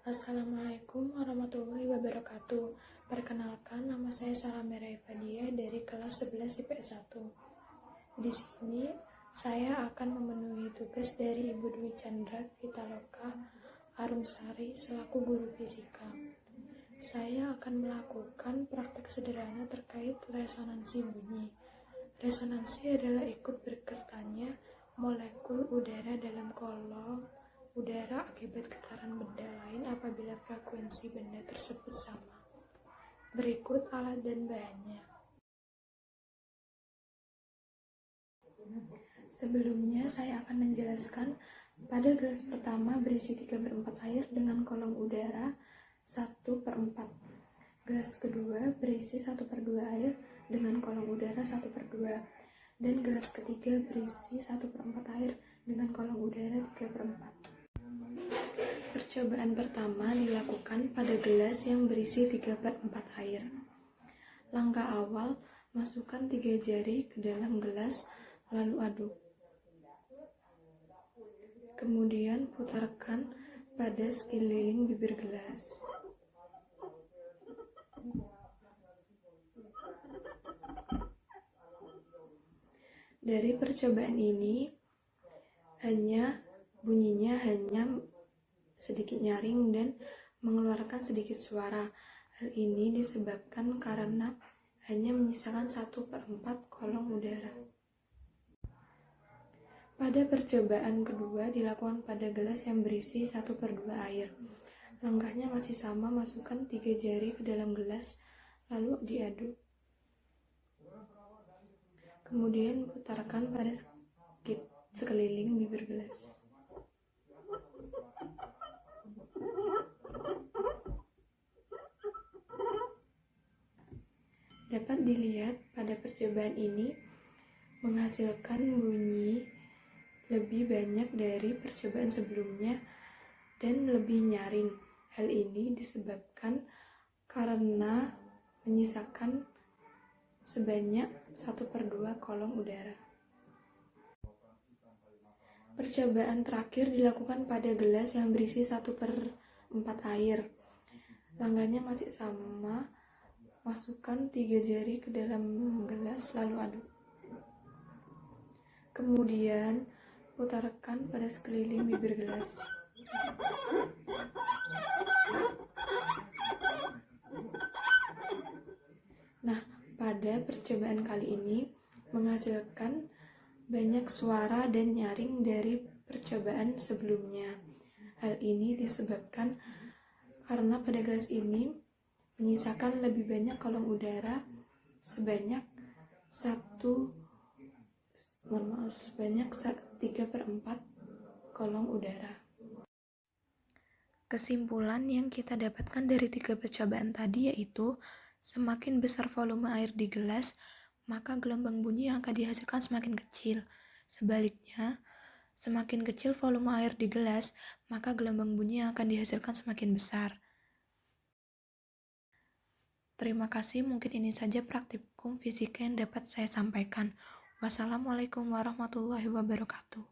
Assalamualaikum warahmatullahi wabarakatuh. Perkenalkan, nama saya Salamira Ifadia dari kelas 11 IPS 1. Di sini saya akan memenuhi tugas dari Ibu Dwi Chandra Vitaloka Arumsari selaku guru fisika. Saya akan melakukan praktek sederhana terkait resonansi bunyi. Resonansi adalah ikut bergetarnya molekul udara dalam kolom udara akibat getaran benda lain apabila frekuensi benda tersebut sama. Berikut alat dan bahannya. Sebelumnya saya akan menjelaskan pada gelas pertama berisi 3/4 air dengan kolom udara 1/4. Gelas kedua berisi 1/2 air dengan kolom udara 1/2. Dan gelas ketiga berisi 1/4 air dengan kolom udara 3/4. Percobaan pertama dilakukan pada gelas yang berisi 3/4 air. Langkah awal, masukkan 3 jari ke dalam gelas, lalu aduk. Kemudian putarkan pada sekeliling bibir gelas. Dari percobaan ini, bunyinya hanya sedikit nyaring dan mengeluarkan sedikit suara. Hal ini disebabkan karena hanya menyisakan 1/4 kolom udara. Pada percobaan kedua dilakukan pada gelas yang berisi 1/2 air. Langkahnya masih sama, masukkan 3 jari ke dalam gelas, lalu diaduk. Kemudian putarkan pada sekeliling bibir gelas. Dapat dilihat pada percobaan ini menghasilkan bunyi lebih banyak dari percobaan sebelumnya dan lebih nyaring. Hal ini disebabkan karena menyisakan sebanyak 1/2 kolom udara. Percobaan terakhir dilakukan pada gelas yang berisi 1/4 air. Langkahnya masih sama, masukkan 3 jari ke dalam gelas, lalu aduk. Kemudian putarkan pada sekeliling bibir gelas. Nah, pada percobaan kali ini menghasilkan banyak suara dan nyaring dari percobaan sebelumnya. Hal ini disebabkan karena pada gelas ini menyisakan lebih banyak kolom udara sebanyak 3/4 kolom udara. Kesimpulan yang kita dapatkan dari 3 percobaan tadi yaitu semakin besar volume air di gelas, maka gelombang bunyi yang akan dihasilkan semakin kecil. Sebaliknya, semakin kecil volume air di gelas, maka gelombang bunyi yang akan dihasilkan semakin besar. Terima kasih, mungkin ini saja praktikum fisika yang dapat saya sampaikan. Wassalamualaikum warahmatullahi wabarakatuh.